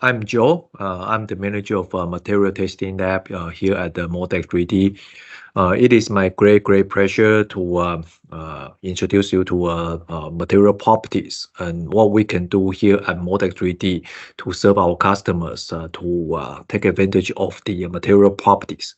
I'm Joe. I'm the manager of material testing lab here at the Moldex3D. It is my great pleasure to introduce you to material properties and what we can do here at Moldex3D to serve our customers to take advantage of the material properties.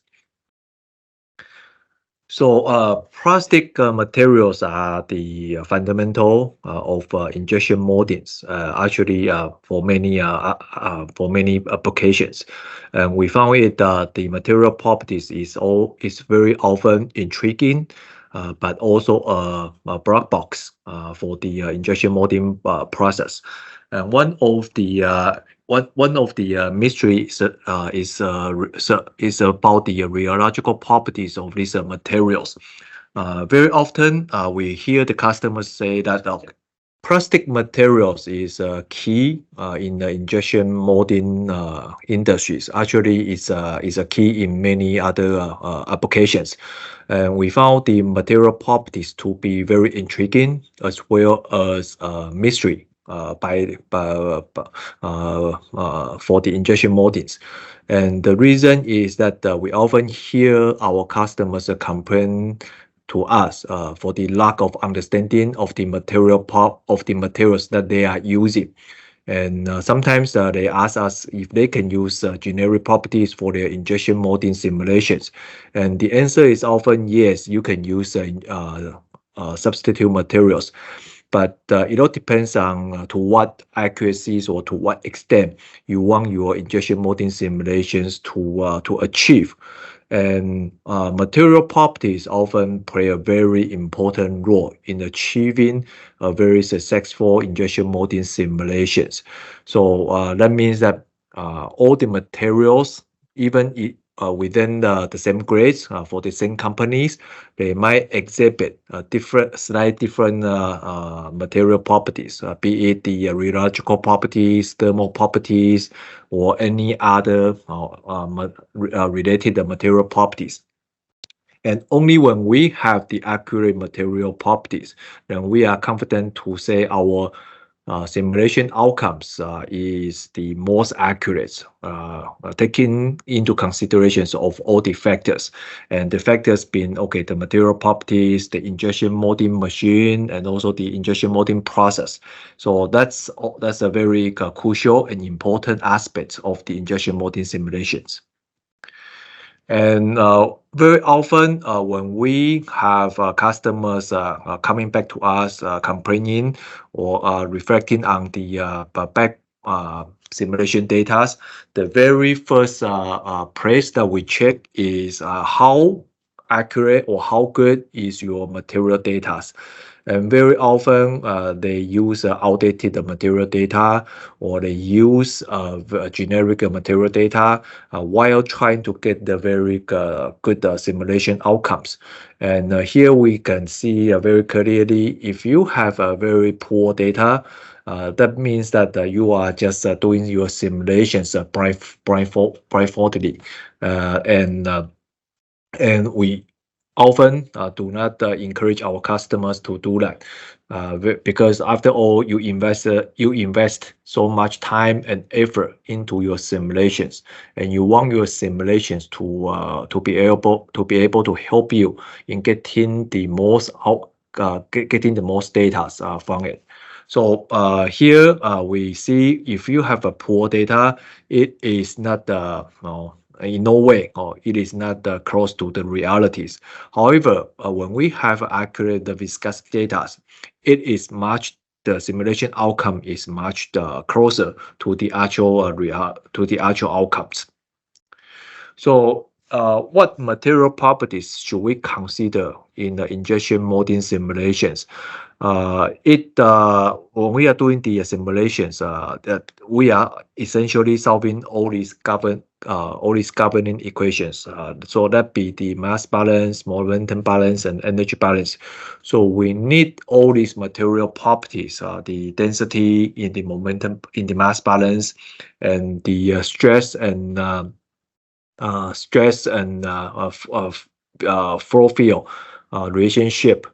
So plastic materials are the fundamental of injection moldings. Actually, for many applications, and we found it that the material properties is very often intriguing, but also a black box for the injection molding process. And one of the mysteries is about the rheological properties of these materials. Very often, we hear the customers say that plastic materials is key in the injection molding industries. Actually, it's a key in many other applications. And we found the material properties to be very intriguing as well as mystery. For the injection moldings. And the reason is that we often hear our customers complain to us for the lack of understanding of the materials that they are using. And sometimes they ask us if they can use generic properties for their injection molding simulations. And the answer is often yes, you can use substitute materials. But it all depends on to what accuracies or to what extent you want your injection molding simulations to achieve. And material properties often play a very important role in achieving a very successful injection molding simulations. So that means that all the materials, even within the same grades for the same companies, they might exhibit slightly different material properties, be it the rheological properties, thermal properties, or any other related material properties. And only when we have the accurate material properties, then we are confident to say our simulation outcomes is the most accurate, taking into considerations of all the factors, and the factors being the material properties, the injection molding machine, and also the injection molding process. So that's a very crucial and important aspect of the injection molding simulations. And very often when we have customers coming back to us complaining or reflecting on the back simulation data, the very first place that we check is how accurate or how good is your material data. And very often they use outdated material data, or they use generic material data while trying to get the very good simulation outcomes. And here we can see very clearly, if you have a very poor data, that means that you are just doing your simulations blindfoldedly, and we often do not encourage our customers to do that, because after all, you invest so much time and effort into your simulations, and you want your simulations to be able to help you in getting the most data from it. So here we see if you have a poor data, it is not in no way, or it is not close to the realities. However, when we have accurate viscosity data, the simulation outcome is much closer to the actual outcomes. So what material properties should we consider in the injection molding simulations? When we are doing the simulations, that we are essentially solving all these governing equations. So that be the mass balance, momentum balance, and energy balance. So we need all these material properties, the density in the momentum, in the mass balance, and the stress and flow field relationship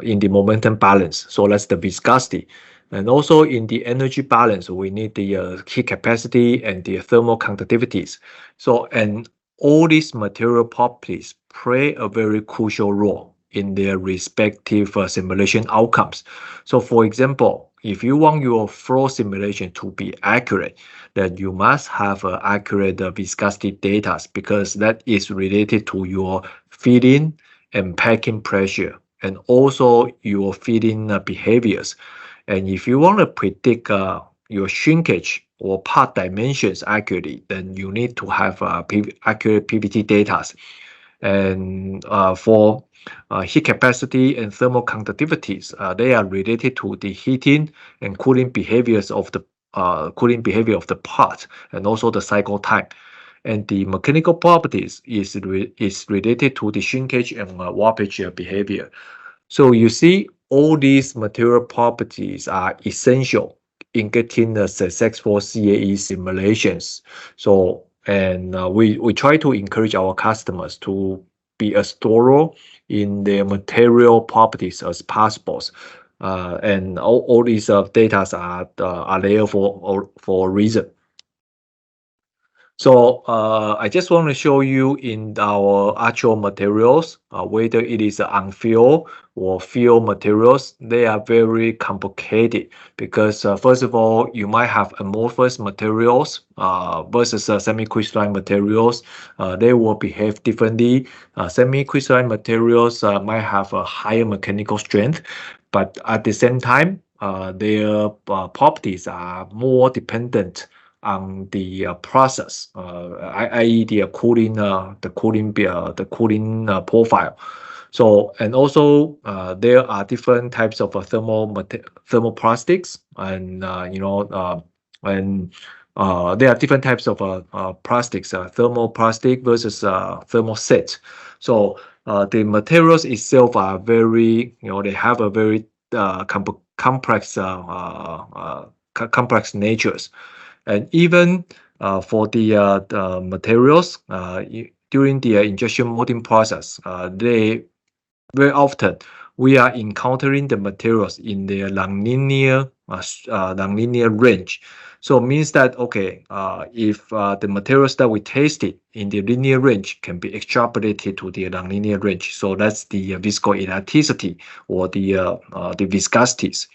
in the momentum balance. So that's the viscosity. And also in the energy balance, we need the heat capacity and the thermal conductivities. So, and all these material properties play a very crucial role in their respective simulation outcomes. So for example, if you want your flow simulation to be accurate, then you must have accurate viscosity data because that is related to your feeding and packing pressure and also your feeding behaviors. And if you want to predict your shrinkage or part dimensions accurately, then you need to have accurate PVT data. And for heat capacity and thermal conductivities, they are related to the heating and cooling behaviors of the part and also the cycle time. And the mechanical properties is related to the shrinkage and warpage behavior. So you see, all these material properties are essential in getting the successful CAE simulations. So, and we try to encourage our customers to be as thorough in their material properties as possible. And all these data are there for a reason. So I just want to show you in our actual materials, whether it is unfilled or filled materials, they are very complicated because first of all, you might have amorphous materials versus semi-crystalline materials. They will behave differently. Semi-crystalline materials might have a higher mechanical strength, but at the same time, their properties are more dependent on the process, i.e. the cooling profile. So, and also there are different types of thermoplastics, and there are different types of plastics, thermoplastic versus thermoset. So the materials itself are very, they have a very complex complex natures. And even for the materials during the injection molding process, they very often we are encountering the materials in their nonlinear range. So it means that if the materials that we tasted in the linear range can be extrapolated to the nonlinear range, so that's the viscoelasticity or the viscosities.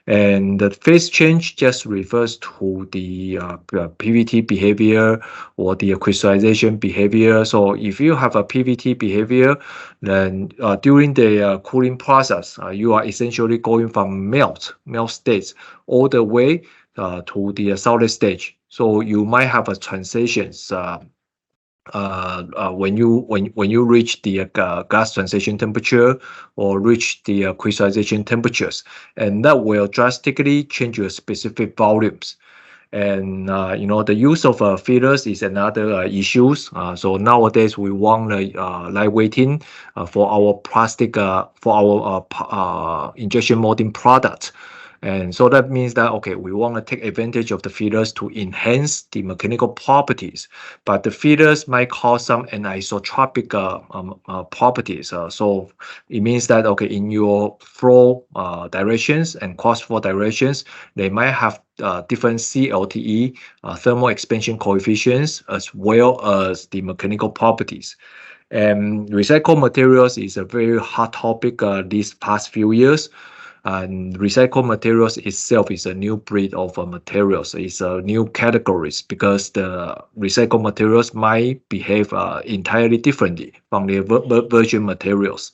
And the phase change just refers to the PVT behavior or the crystallization behavior. So if you have a PVT behavior, then during the cooling process, you are essentially going from melt states all the way to the solid stage. So you might have a transitions when you reach the gas transition temperature or reach the crystallization temperatures, and that will drastically change your specific volumes. And the use of fillers is another issues. So nowadays we want lightweighting for our plastic for our injection molding products. And so that means that, we want to take advantage of the fillers to enhance the mechanical properties, but the fillers might cause some anisotropic properties. So it means that, in your flow directions and cross flow directions, they might have different CLTE, thermal expansion coefficients, as well as the mechanical properties. And recycled materials is a very hot topic these past few years. And recycled materials itself is a new breed of materials. It's a new categories because the recycled materials might behave entirely differently from the virgin materials.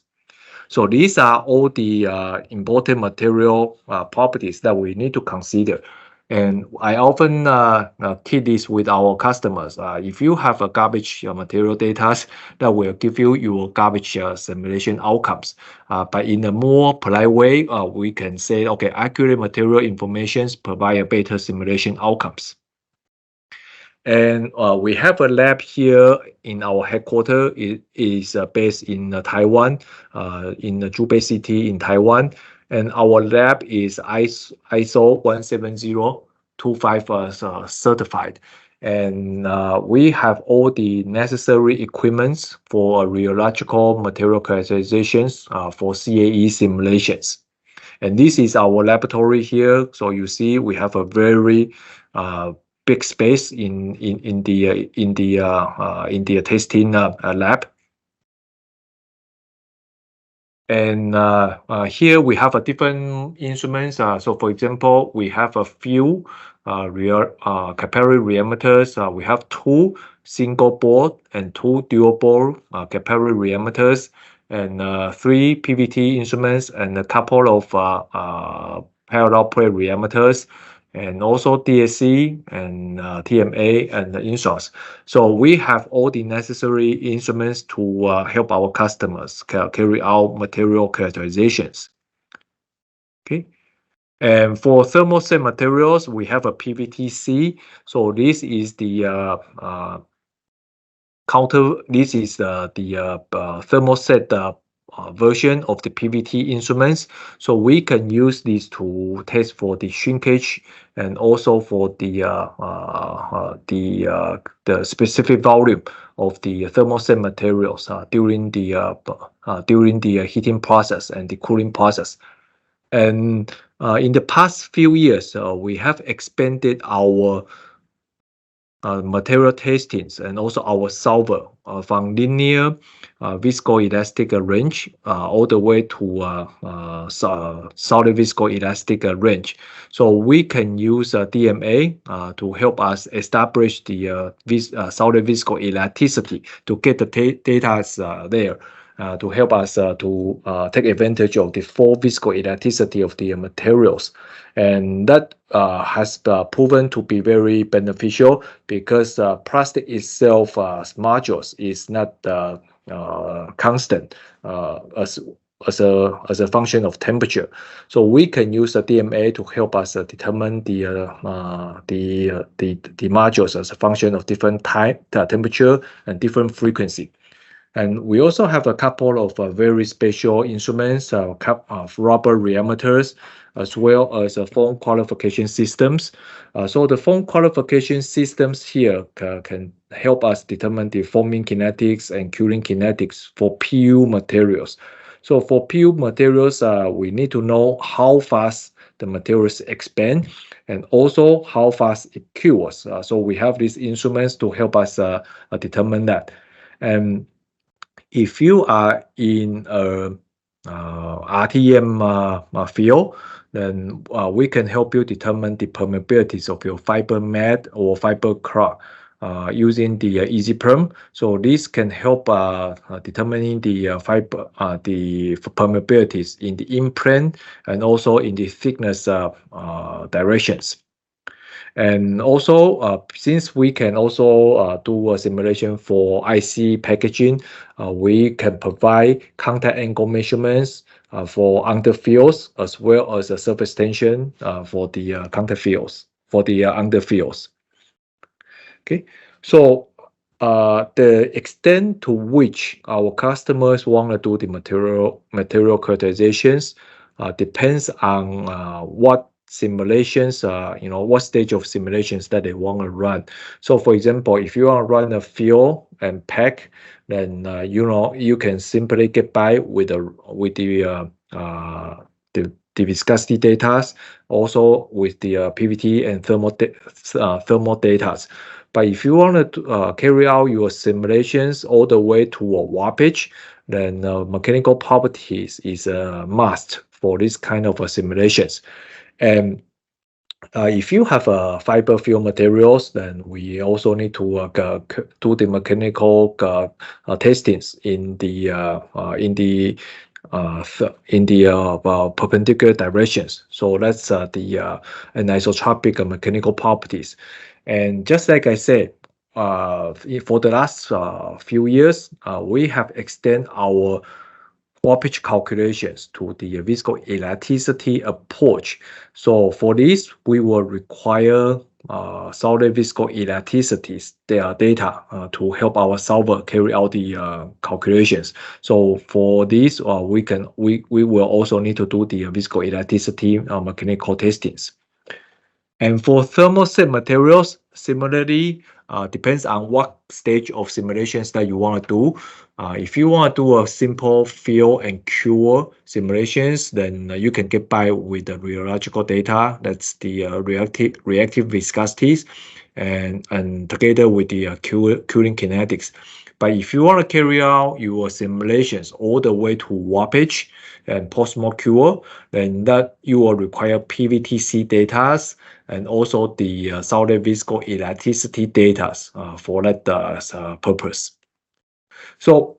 So these are all the important material properties that we need to consider. And I often kid this with our customers. If you have a garbage material data, that will give you your garbage simulation outcomes. But in a more polite way, we can say, accurate material information provide a better simulation outcomes. And we have a lab here in our headquarters. It is based in Taiwan, in the Zhubei City in Taiwan. And our lab is ISO 17025 certified. And we have all the necessary equipments for rheological material characterizations for CAE simulations. And this is our laboratory here. So you see we have a very big space in the testing lab. And here we have a different instruments. So for example, we have a few capillary rheometers. We have 2 single board and 2 dual board capillary rheometers, and 3 PVT instruments, and a couple of parallel plate rheometers, and also DSC and TMA and the instruments. So we have all the necessary instruments to help our customers carry out material characterizations. Okay. And for thermoset materials, we have a PVTC. So this is the this is the thermoset version of the PVT instruments. So we can use this to test for the shrinkage and also for the specific volume of the thermoset materials during the heating process and the cooling process. And in the past few years, we have expanded our material testings and also our solver from linear viscoelastic range all the way to solid viscoelastic range. So we can use DMA to help us establish the solid viscoelasticity to get the data there. To help us to take advantage of the full viscoelasticity of the materials. And that has proven to be very beneficial because plastic itself modules is not constant as a function of temperature. So we can use the DMA to help us determine the modules as a function of different type, temperature, and different frequency. And we also have a couple of very special instruments, rubber rheometers, as well as foam qualification systems. So the foam qualification systems here can help us determine the foaming kinetics and curing kinetics for PU materials. So for PU materials, we need to know how fast the materials expand and also how fast it cures. So we have these instruments to help us determine that. And if you are in a RTM field, then we can help you determine the permeabilities of your fiber mat or fiber cloth using the EasyPerm. So this can help determining the fiber, the permeabilities in the implant and also in the thickness directions. And also, since we can also do a simulation for IC packaging, we can provide contact angle measurements for underfields as well as a surface tension for the contact fields, for the underfields. Okay, so the extent to which our customers want to do the material characterizations depends on what simulations, what stage of simulations that they want to run. So for example, if you want to run a fill and pack, then you can simply get by with the viscosity data, also with the PVT and thermal data. But if you want to carry out your simulations all the way to a warpage, then mechanical properties is a must for this kind of simulations. And if you have fiber fill materials, then we also need to do the mechanical testings in the perpendicular directions. So that's the anisotropic mechanical properties. And just like I said, for the last few years, we have extended our warpage calculations to the viscoelasticity approach. So for this, we will require solid viscoelasticities, their data to help our solver carry out the calculations. So for this, we will also need to do the viscoelasticity mechanical testings. And for thermoset materials, Similarly, depends on what stage of simulations that you want to do. If you want to do a simple fill and cure simulations, then you can get by with the rheological data. That's the reactive viscosities, and together with the curing kinetics. But if you want to carry out your simulations all the way to warpage and post-smoke cure, then that you will require PVTC data and also the solid viscoelasticity data for that purpose. So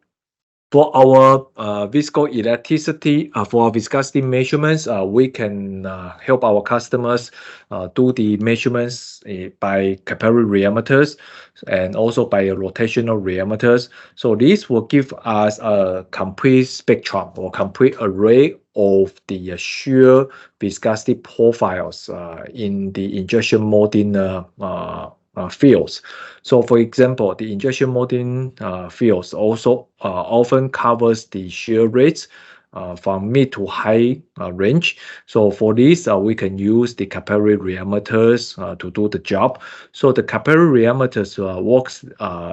for our viscoelasticity, for our viscosity measurements, we can help our customers do the measurements by capillary rheometers and also by rotational rheometers. So this will give us a complete spectrum or complete array of the shear viscosity profiles in the injection molding fields. So for example, the injection molding fields also often covers the shear rates from mid to high range. So for this, we can use the capillary rheometers to do the job. So the capillary rheometers works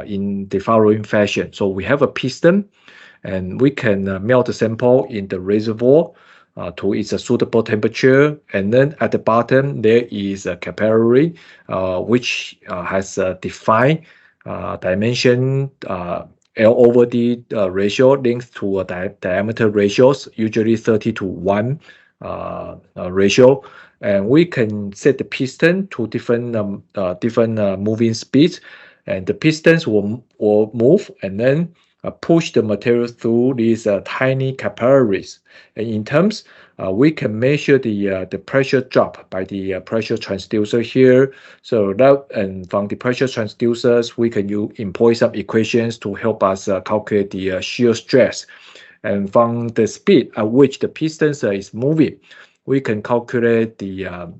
in the following fashion. So we have a piston, and we can melt the sample in the reservoir to its suitable temperature, and then at the bottom there is a capillary which has a defined dimension L over D ratio linked to diameter ratios, usually 30:1 ratio, and we can set the piston to different moving speeds, and the pistons will move and then push the material through these tiny capillaries. And in terms, we can measure the pressure drop by the pressure transducer here. So that, and from the pressure transducers, we can employ some equations to help us calculate the shear stress. And from the speed at which the pistons is moving, we can calculate the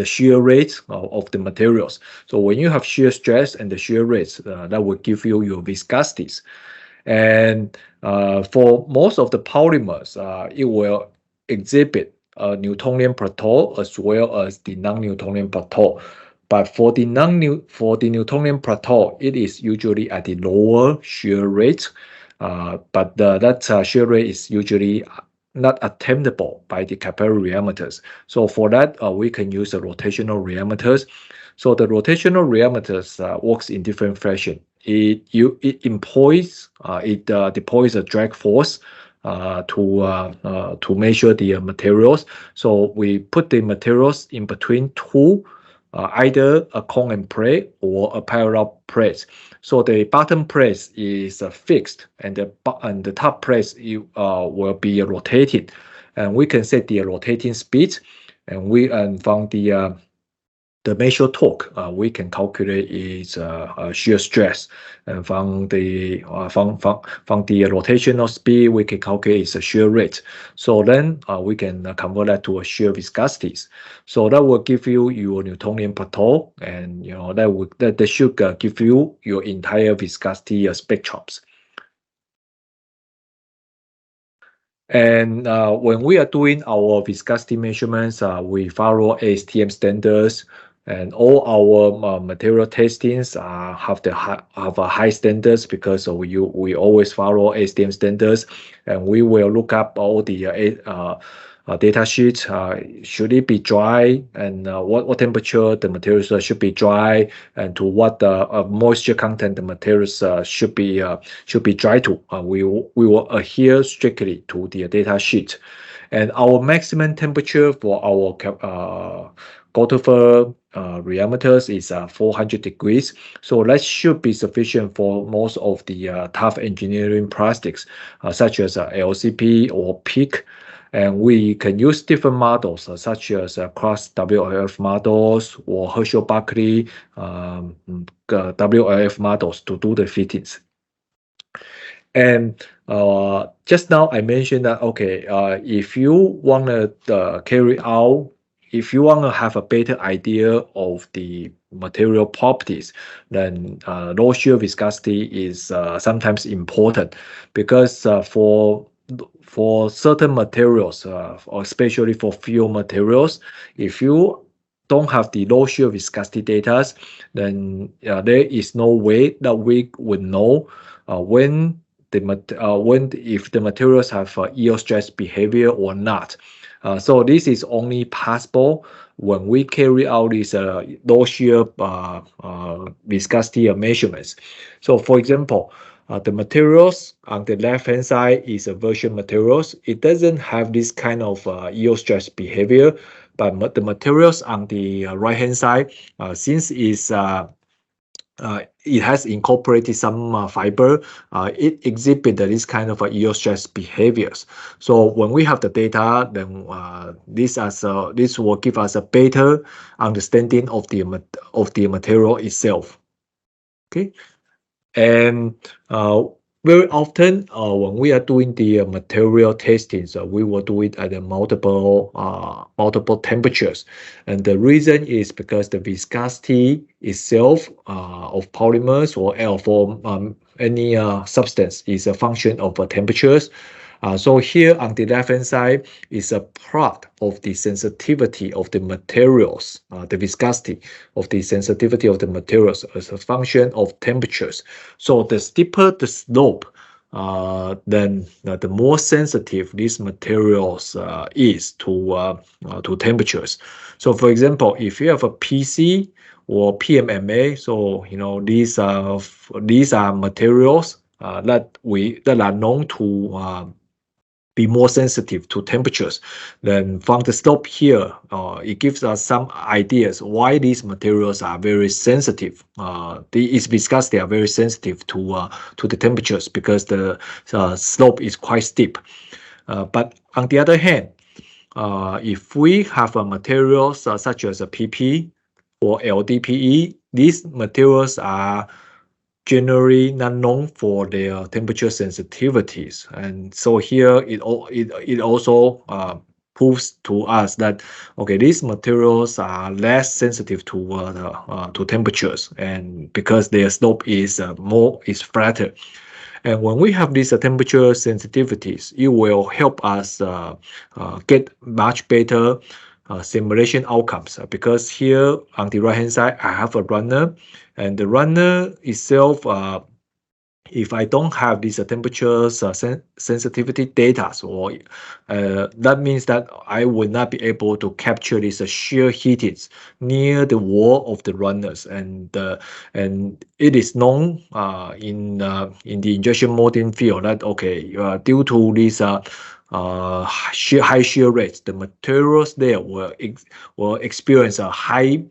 shear rates of the materials. So when you have shear stress and the shear rates, that will give you your viscosities. And for most of the polymers, it will exhibit a Newtonian plateau as well as the non-Newtonian plateau. But for the Newtonian plateau, it is usually at the lower shear rate. But that shear rate is usually not attainable by the capillary rheometers. So for that, we can use the rotational rheometers. So the rotational rheometers works in different fashion. It deploys a drag force to measure the materials. So we put the materials in between two, either a cone and plate or a parallel plate. So the bottom plate is fixed, and the top plate will be rotated, and we can set the rotating speed, and from the measure torque, we can calculate its shear stress, and from the rotational speed, we can calculate its shear rate. So then we can convert that to a shear viscosities. So that will give you your Newtonian plateau, and that should give you your entire viscosity spectrums. And when we are doing our viscosity measurements, we follow ASTM standards, and all our material testings have a high standards because we always follow ASTM standards, and we will look up all the data sheets. Should it be dry, and what temperature the materials should be dry, and to what moisture content the materials should be dry to. We will adhere strictly to the data sheet, and our maximum temperature for our Goldhofer rheometers is 400 degrees. So that should be sufficient for most of the tough engineering plastics, such as LCP or PEEK. And we can use different models, such as cross WLF models or Herschel-Berkeley WLF models to do the fittings. And just now I mentioned that, okay, if you want to if you want to have a better idea of the material properties, then low shear viscosity is sometimes important, because for certain materials, especially for fuel materials, if you don't have the low shear viscosity data, then there is no way that we would know when if the materials have yield stress behavior or not. So this is only possible when we carry out these low shear viscosity measurements. So for example, the materials on the left hand side is a virgin materials. It doesn't have this kind of yield stress behavior, but the materials on the right hand side, since it has incorporated some fiber, it exhibits this kind of yield stress behaviors. So when we have the data, then this will give us a better understanding of the material itself. Okay, and very often when we are doing the material testing, so we will do it at multiple temperatures, and the reason is because the viscosity itself of polymers or any substance is a function of temperatures. So here on the left hand side is a plot of the sensitivity of the materials, the viscosity of the sensitivity of the materials as a function of temperatures. So the steeper the slope, then the more sensitive these materials is to temperatures. So for example, if you have a PC or PMMA, so these are materials that are known to be more sensitive to temperatures. Then from the slope here, it gives us some ideas why these materials are very sensitive. Its viscosity are very sensitive to the temperatures because the slope is quite steep. But on the other hand, if we have materials such as a PP or LDPE, these materials are generally not known for their temperature sensitivities, and so here it also proves to us that okay, these materials are less sensitive to temperatures, and because their slope is flatter. And when we have these temperature sensitivities, it will help us get much better simulation outcomes, because here on the right hand side I have a runner, and the runner itself, if I don't have these temperatures sensitivity data, or that means that I will not be able to capture these shear heatings near the wall of the runners, and it is known in the injection molding field that okay, due to these high shear rates, the materials there will experience a higher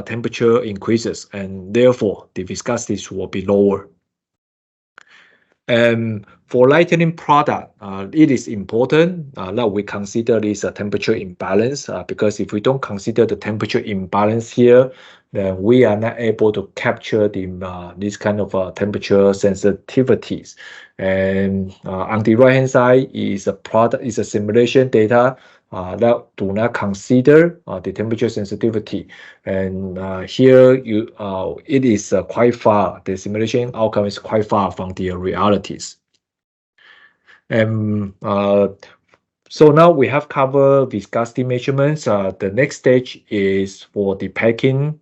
temperature increases, and therefore the viscosities will be lower. And for lightning product, it is important that we consider this temperature imbalance, because if we don't consider the temperature imbalance here, then we are not able to capture this kind of temperature sensitivities. And on the right hand side is a simulation data that do not consider the temperature sensitivity, and here it is quite far. The simulation outcome is quite far from the realities. And so now we have covered viscosity measurements. The next stage is for the packing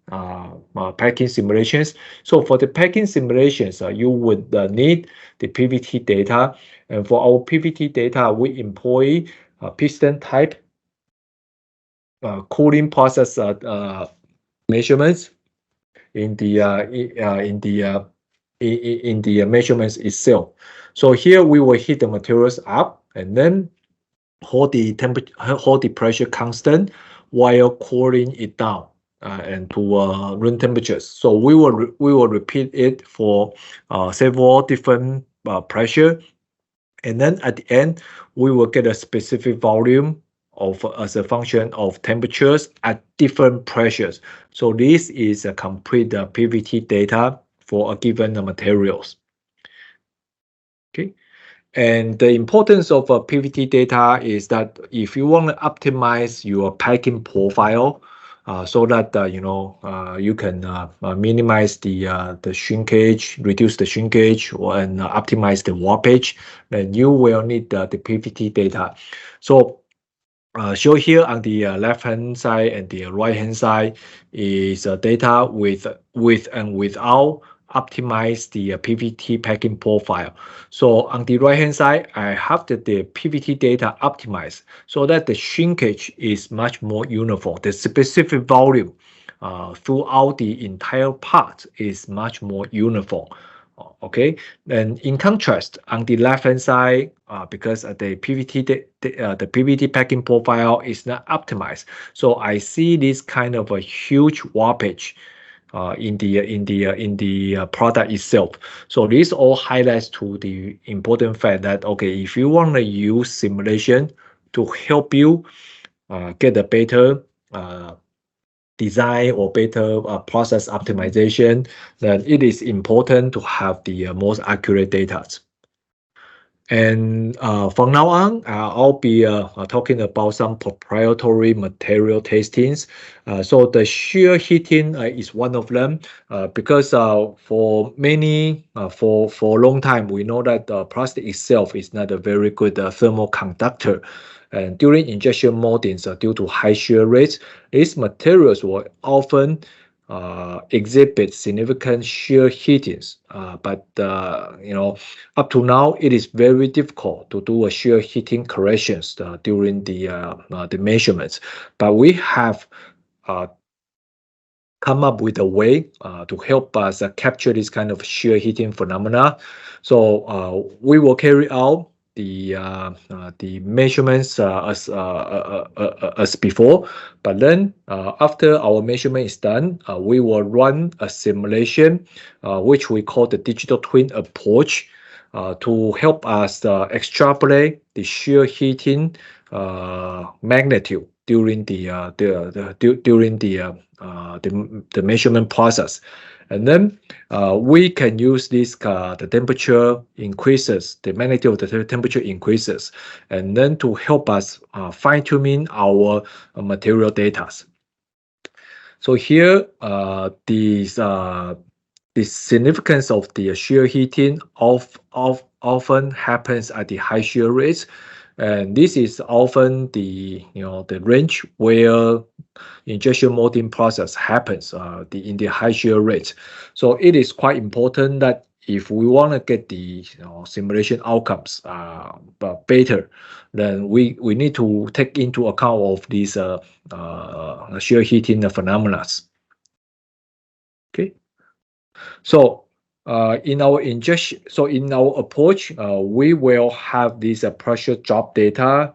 simulations. So for the packing simulations, you would need the PVT data, and for our PVT data, we employ piston type cooling process measurements in the measurements itself. So here we will heat the materials up and then hold the pressure constant while cooling it down and to room temperatures. So we will repeat it for several different pressure, and then at the end we will get a specific volume as a function of temperatures at different pressures. So this is a complete PVT data for a given materials. Okay, and the importance of PVT data is that if you want to optimize your packing profile, so that you can minimize the shrinkage, reduce the shrinkage, and optimize the warpage, then you will need the PVT data. So show here on the left hand side and the right hand side is data with and without optimize the PVT packing profile. So on the right hand side, I have the PVT data optimized so that the shrinkage is much more uniform. The specific volume throughout the entire part is much more uniform. Okay, and in contrast, on the left-hand side, because the the PVT packing profile is not optimized, so I see this kind of a huge warpage in the product itself. So this all highlights to the important fact that okay, if you want to use simulation to help you get a better design or better process optimization, then it is important to have the most accurate data. And from now on, I'll be talking about some proprietary material testings. So the shear heating is one of them because for a long time, we know that plastic itself is not a very good thermal conductor. And during injection moldings, due to high shear rates, these materials will often exhibit significant shear heatings. But up to now, it is very difficult to do a shear heating corrections during the measurements. But we have come up with a way to help us capture this kind of shear heating phenomena. So we will carry out the measurements as before, but then after our measurement is done, we will run a simulation which we call the digital twin approach to help us extrapolate the shear heating magnitude during the measurement process. And then we can use this, the temperature increases, the magnitude of the temperature increases, and then to help us fine-tuning our material data. So here, the significance of the shear heating often happens at the high shear rates, and this is often the range where injection molding process happens in the high shear rate. So it is quite important that if we want to get the simulation outcomes but better, then we need to take into account of these shear heating phenomena. Okay, so in our approach, we will have this pressure drop data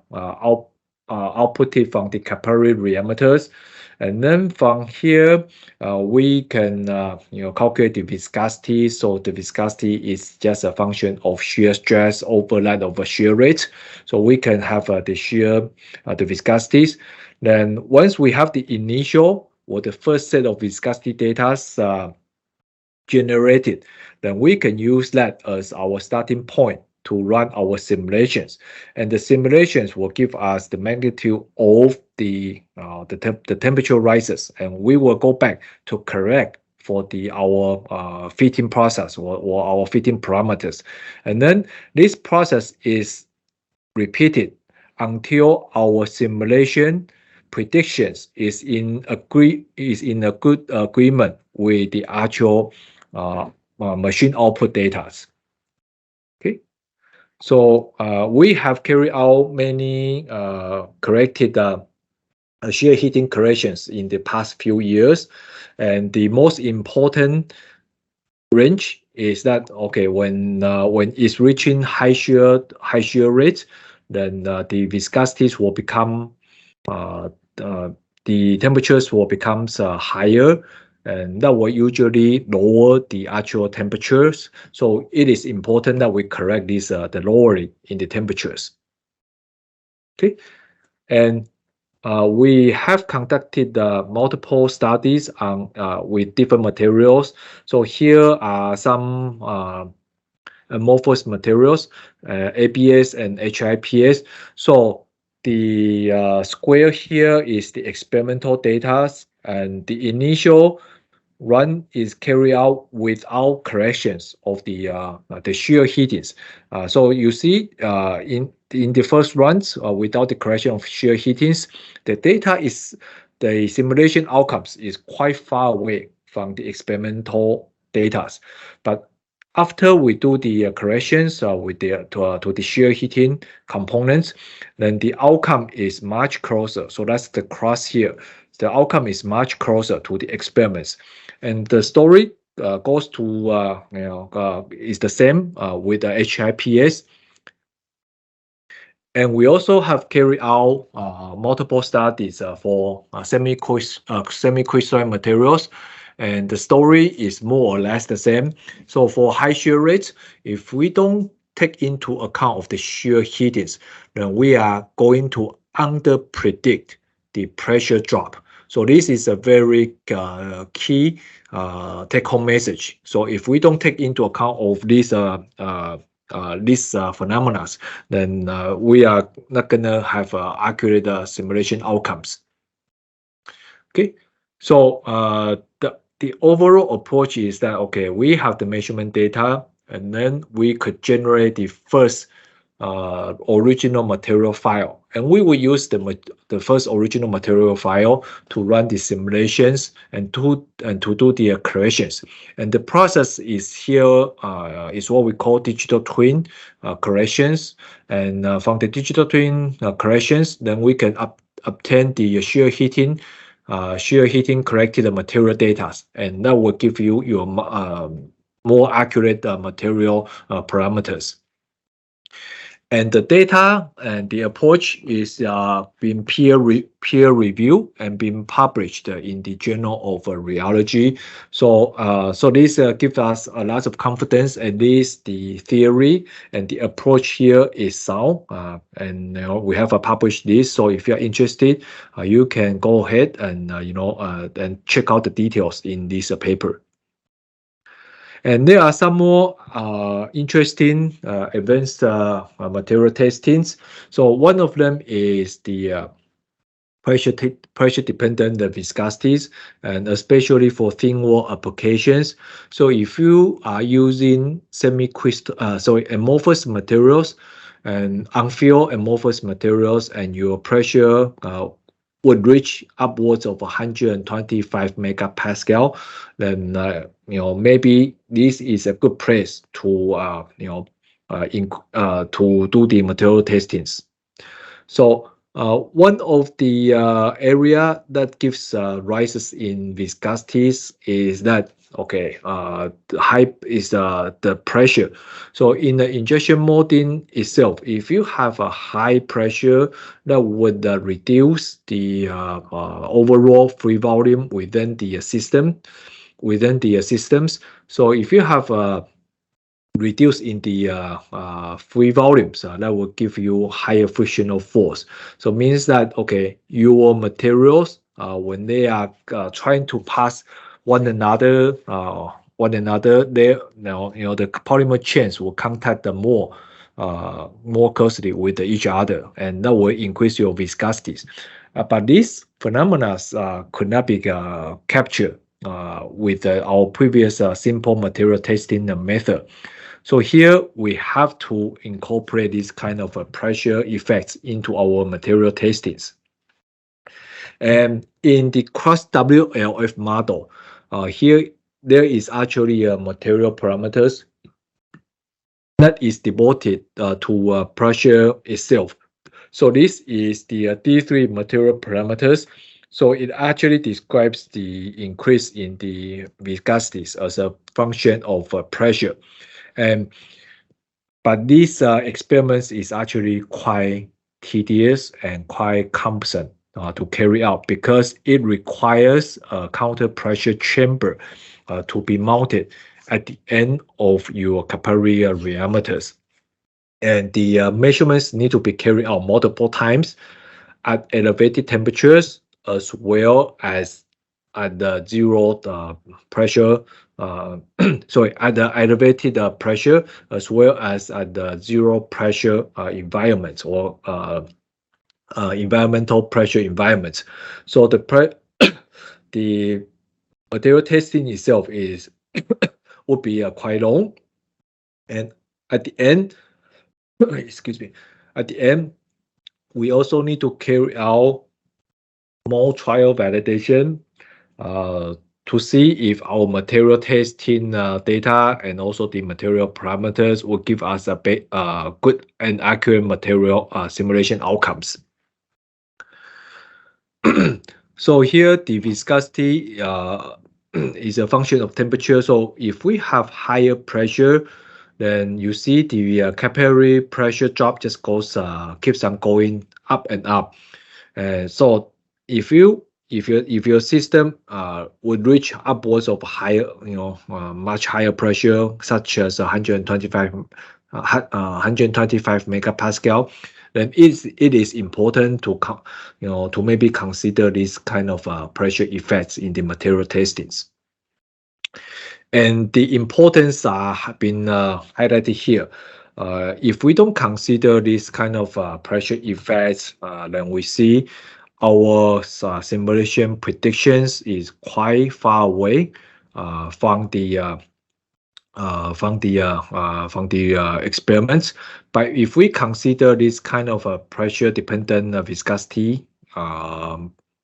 outputted from the capillary diameters, and then from here we can calculate the viscosity. So the viscosity is just a function of shear stress over that of a shear rate. So we can have the viscosities. Then once we have the initial or the first set of viscosity data generated, then we can use that as our starting point to run our simulations, and the simulations will give us the magnitude of the temperature rises, and we will go back to correct for our fitting process or our fitting parameters, and then this process is repeated until our simulation predictions is in a good agreement with the actual machine output data. Okay, so we have carried out many corrected shear heating corrections in the past few years, and the most important range is that okay, when it's reaching high shear rates, then the viscosities will become the temperatures will become higher, and that will usually lower the actual temperatures. So it is important that we correct this the lowering in the temperatures. Okay, and we have conducted multiple studies on with different materials. So here are some amorphous materials, ABS and HIPS. So the square here is the experimental data, and the initial run is carried out without corrections of the shear heatings. So you see in the first runs without the correction of shear heatings, the simulation outcomes is quite far away from the experimental data. But after we do the corrections with to the shear heating components, then the outcome is much closer. So that's the cross here. The outcome is much closer to the experiments, and the story goes to is the same with the HIPS. And we also have carried out multiple studies for semi-crystalline materials, and the story is more or less the same. So for high shear rates, if we don't take into account of the shear heatings, then we are going to under-predict the pressure drop. So this is a very key take-home message. So if we don't take into account of these phenomena, then we are not gonna have accurate simulation outcomes. Okay, so the overall approach is that we have the measurement data, and then we could generate the first original material file, and we will use the first original material file to run the simulations and to do the corrections. And the process is here is what we call digital twin corrections. And from the digital twin corrections, then we can obtain the shear heating corrected material data, and that will give you your more accurate material parameters. And the data and the approach is being peer reviewed and being published in the Journal of Rheology. So this gives us a lot of confidence. At least the theory and the approach here is sound, and we have published this. So if you're interested, you can go ahead and and check out the details in this paper. And there are some more interesting advanced material testings. So one of them is the pressure-dependent viscosities, and especially for thin wall applications. So if you are using amorphous materials and unfilled amorphous materials, and your pressure would reach upwards of 125 megapascal, then maybe this is a good place to to do the material testings. So one of the area that gives rises in viscosities is that the height is the pressure. So in the injection molding itself, if you have a high pressure, that would reduce the overall free volume within the system. So if you have reduce in the free volumes, that will give you higher frictional force. So it means that your materials when they are trying to pass one another, the polymer chains will contact more closely with each other, and that will increase your viscosities. But these phenomena could not be captured with our previous simple material testing method. So here we have to incorporate this kind of pressure effects into our material testings. And in the cross WLF model, here there is actually a material parameters that is devoted to pressure itself. So this is the D3 material parameters. So it actually describes the increase in the viscosities as a function of pressure. But these experiments is actually quite tedious and quite cumbersome to carry out, because it requires a counter pressure chamber to be mounted at the end of your capillary rheometers. And the measurements need to be carried out multiple times at elevated temperatures, as well as at the zero pressure, at the elevated pressure, as well as at the zero pressure environments, or environmental pressure environments. So the material testing itself is would be quite long, and at the end, excuse me, at the end, we also need to carry out more trial validation uh, to see if our material testing data and also the material parameters will give us a good and accurate material simulation outcomes. So here the viscosity is a function of temperature. So if we have higher pressure, then you see the capillary pressure drop just keeps on going up and up. So if your system would reach upwards of higher, much higher pressure, such as 125 megapascal, then it is important to maybe consider this kind of pressure effects in the material testings. And the importance have been highlighted here. If we don't consider this kind of pressure effects, then we see our simulation predictions is quite far away from the experiments. But if we consider this kind of pressure-dependent viscosity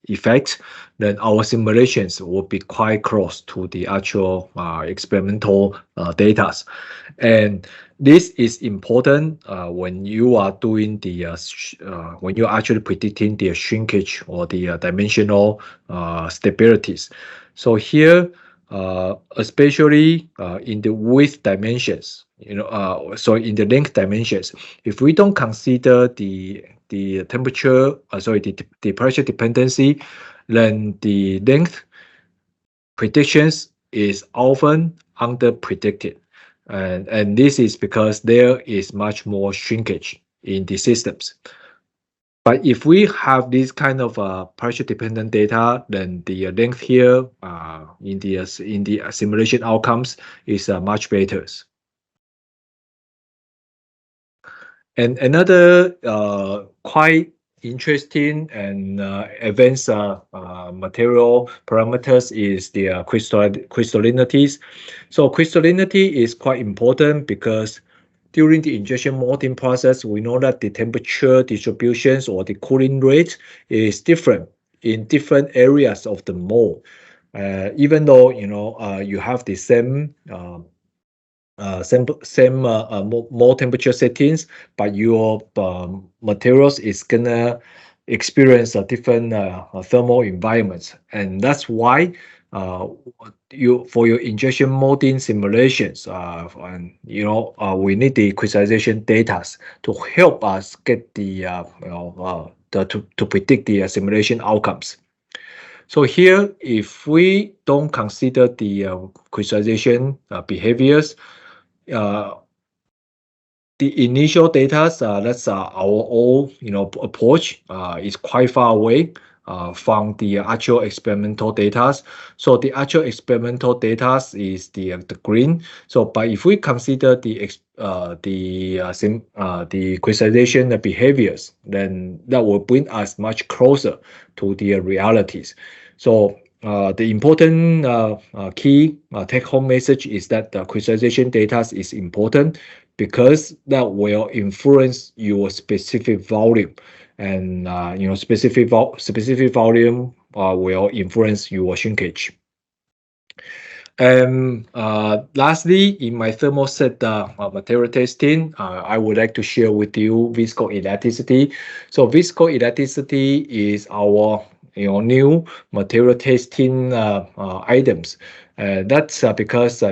effect, then our simulations will be quite close to the actual experimental data. And this is important when you are doing when you're actually predicting the shrinkage or the dimensional stabilities. So here, especially in the width dimensions, so in the length dimensions, if we don't consider the temperature, the pressure dependency, then the length predictions is often under predicted. And this is because there is much more shrinkage in the systems. But if we have this kind of pressure-dependent data, then the length here in the simulation outcomes is much better. And another quite interesting and advanced material parameters is the crystallinities. So crystallinity is quite important because during the injection molding process, we know that the temperature distributions or the cooling rate is different in different areas of the mold. Even though you have the same mold temperature settings, but your materials is gonna experience a different thermal environments, and that's why for your injection molding simulations, we need the crystallization data to help us get to predict the simulation outcomes. So here, if we don't consider the crystallization behaviors, the initial data, that's our old approach, is quite far away from the actual experimental data. So the actual experimental data is the green. So, but if we consider the crystallization behaviors, then that will bring us much closer to the realities. So the important key take-home message is that the crystallization data is important because that will influence your specific volume, and specific volume will influence your shrinkage. And lastly, in my thermoset material testing, I would like to share with you viscoelasticity. So viscoelasticity is our new material testing items. That's because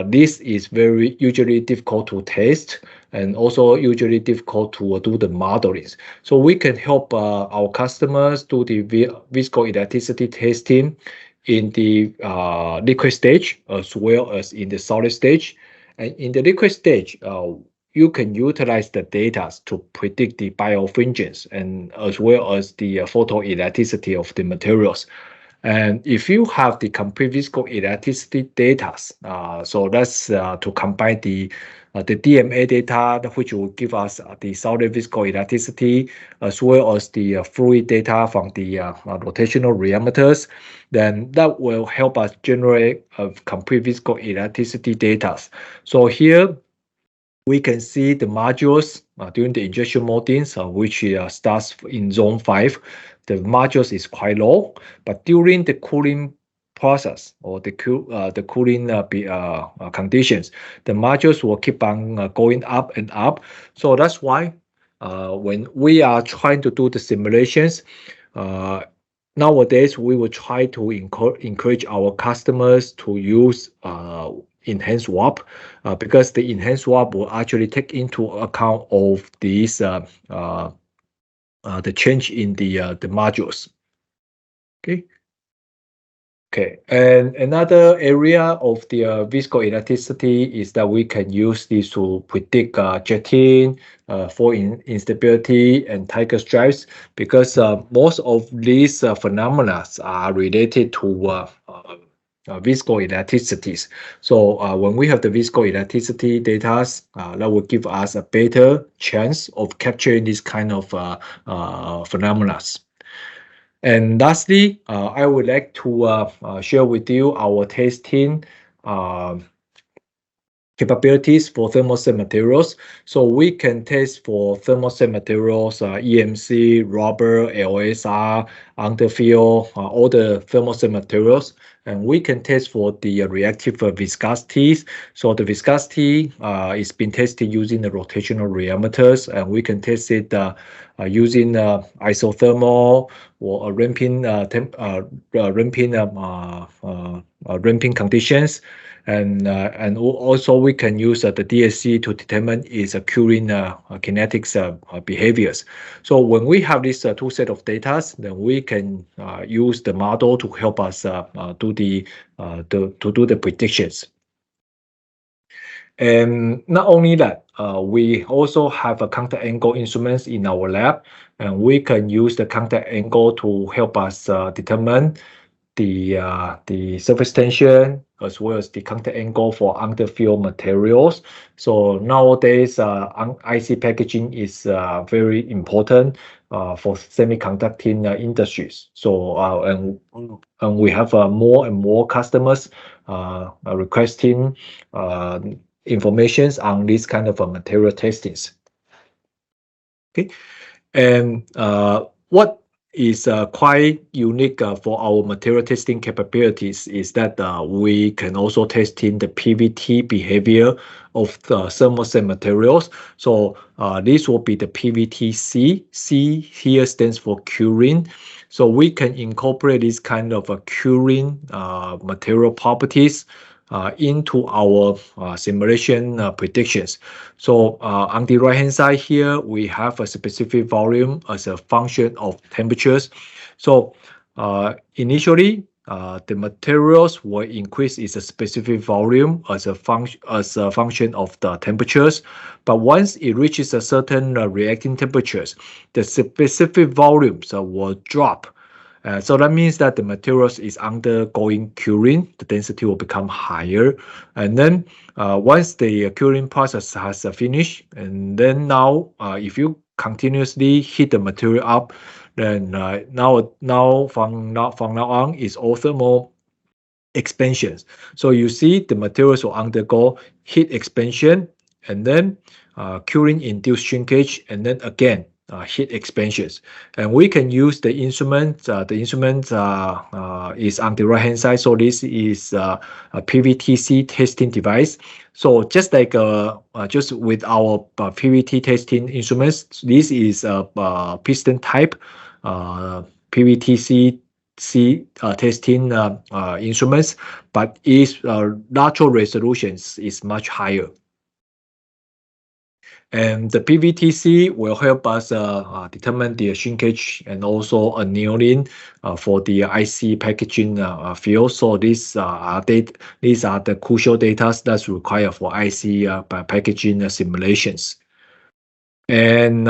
this is very usually difficult to test and also usually difficult to do the modeling. So we can help our customers do the viscoelasticity testing in the liquid stage as well as in the solid stage. And in the liquid stage, you can utilize the data to predict the birefringence and as well as the photoelasticity of the materials. And if you have the complete viscoelasticity data, so that's to combine the the DMA data, which will give us the solid physical elasticity, as well as the fluid data from the rotational rheometers. Then that will help us generate complete physical elasticity data. So here we can see the modules during the injection molding, which starts in zone 5. The modules is quite low, but during the cooling process or the cooling conditions, the modules will keep on going up and up. So that's why when we are trying to do the simulations, nowadays we will try to encourage our customers to use enhanced warp, because the enhanced warp will actually take into account of these the change in the modules. Okay. Okay, and another area of the viscoelasticity is that we can use this to predict jetting, fall instability, and tiger stripes, because most of these phenomena are related to viscoelasticities. So when we have the viscoelasticity data, that will give us a better chance of capturing this kind of phenomena. And lastly, I would like to share with you our testing capabilities for thermoset materials. So we can test for thermoset materials, EMC, rubber, LSR, underfill, all the thermoset materials. And we can test for the reactive viscosities. So the viscosity is being tested using the rotational rheometers, and we can test it using isothermal or ramping conditions. And also we can use the DSC to determine its curing kinetics behaviors. So when we have this two set of data, then we can use the model to help us do the predictions. And not only that, we also have a counter angle instruments in our lab, and we can use the counter angle to help us determine the surface tension as well as the counter angle for underfill materials. So nowadays, IC packaging is very important for semiconducting industries. So and we have more and more customers requesting information on this kind of material testings. Okay, and what is quite unique for our material testing capabilities is that we can also test in the PVT behavior of the thermoset materials. So this will be the PVTC. C here stands for curing. So we can incorporate this kind of curing material properties into our simulation predictions. So on the right hand side here, we have a specific volume as a function of temperatures. So initially, the materials will increase its specific volume as a function of the temperatures. But once it reaches a certain reacting temperatures, the specific volumes will drop. So that means that the materials is undergoing curing, the density will become higher. And then once the curing process has finished, and then now if you continuously heat the material up, then now from now on is all thermal expansions. So you see the materials will undergo heat expansion, and then curing induced shrinkage, and then again heat expansions. And we can use the instrument. The instrument is on the right hand side. So this is a PVTC testing device. So just like just with our PVT testing instruments, this is a piston type PVTC testing instruments, but its lateral resolutions is much higher. And the PVTC will help us determine the shrinkage and also annealing for the IC packaging field. So these are the crucial data that's required for IC packaging simulations. And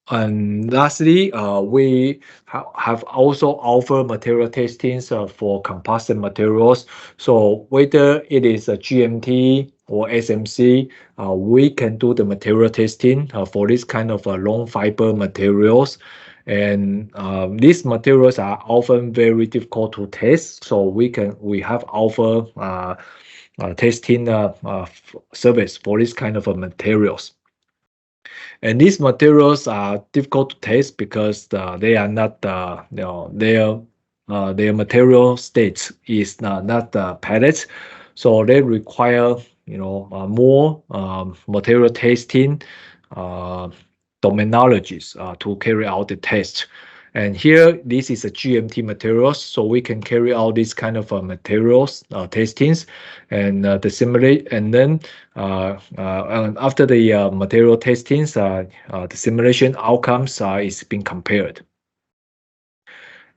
And lastly, we have also offer material testings for composite materials. So whether it is a GMT or SMC, we can do the material testing for this kind of long fiber materials. And these materials are often very difficult to test. So we have offer testing service for this kind of materials. And these materials are difficult to test because they are not, their material state is not pellets, so they require more material testing terminologies to carry out the test. And here, this is a GMT materials, so we can carry out this kind of materials testings and the simulate. And then and after the material testings, the simulation outcomes is being compared.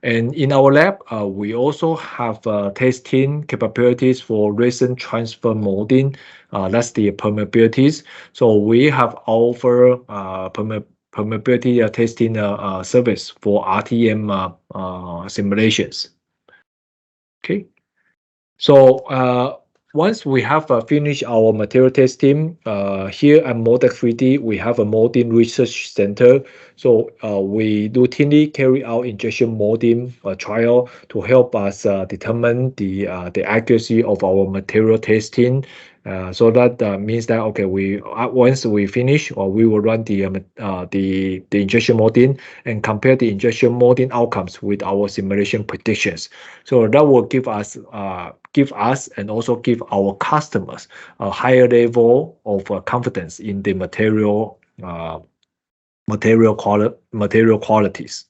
And in our lab, we also have testing capabilities for resin transfer molding. That's the permeabilities. So we have offer permeability testing service for RTM simulations. Okay. So once we have finished our material testing, here at Moldex3D, we have a molding research center. So we routinely carry out injection molding trial to help us determine the accuracy of our material testing. So that means that okay, once we finish, or we will run the injection molding and compare the injection molding outcomes with our simulation predictions. So that will give us and also give our customers a higher level of confidence in the material qualities.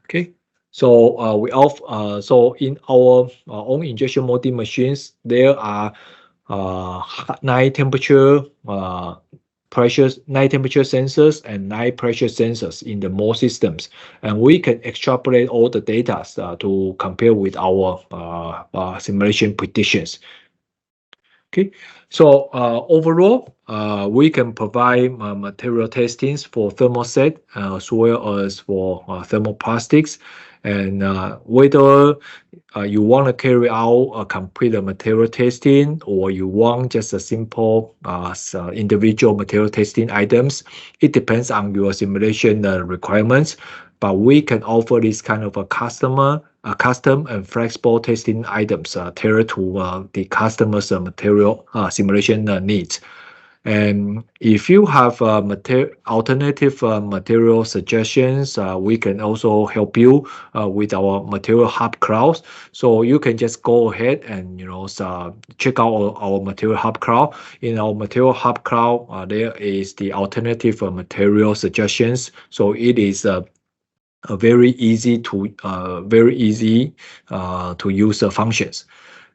Okay. So so in our own injection molding machines, there are 9 temperature sensors and 9 pressure sensors in the mold systems, and we can extrapolate all the data to compare with our simulation predictions. Okay, so overall, we can provide material testings for thermoset as well as for thermoplastics. And whether you want to carry out a complete material testing, or you want just a simple individual material testing items, it depends on your simulation requirements. But we can offer this kind of a custom and flexible testing items tailored to the customer's material simulation needs. And if you have alternative material suggestions, we can also help you with our material hub cloud. So you can just go ahead and check out our material hub cloud. In our material hub cloud, there is the alternative material suggestions. So it is very easy to use functions.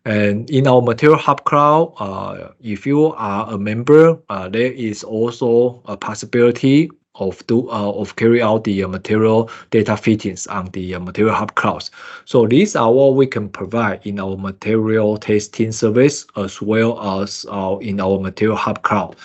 And in our material hub cloud, if you are a member, there is also a possibility of carry out the material data fittings on the material hub clouds. So these are what we can provide in our material testing service as well as in our material hub cloud.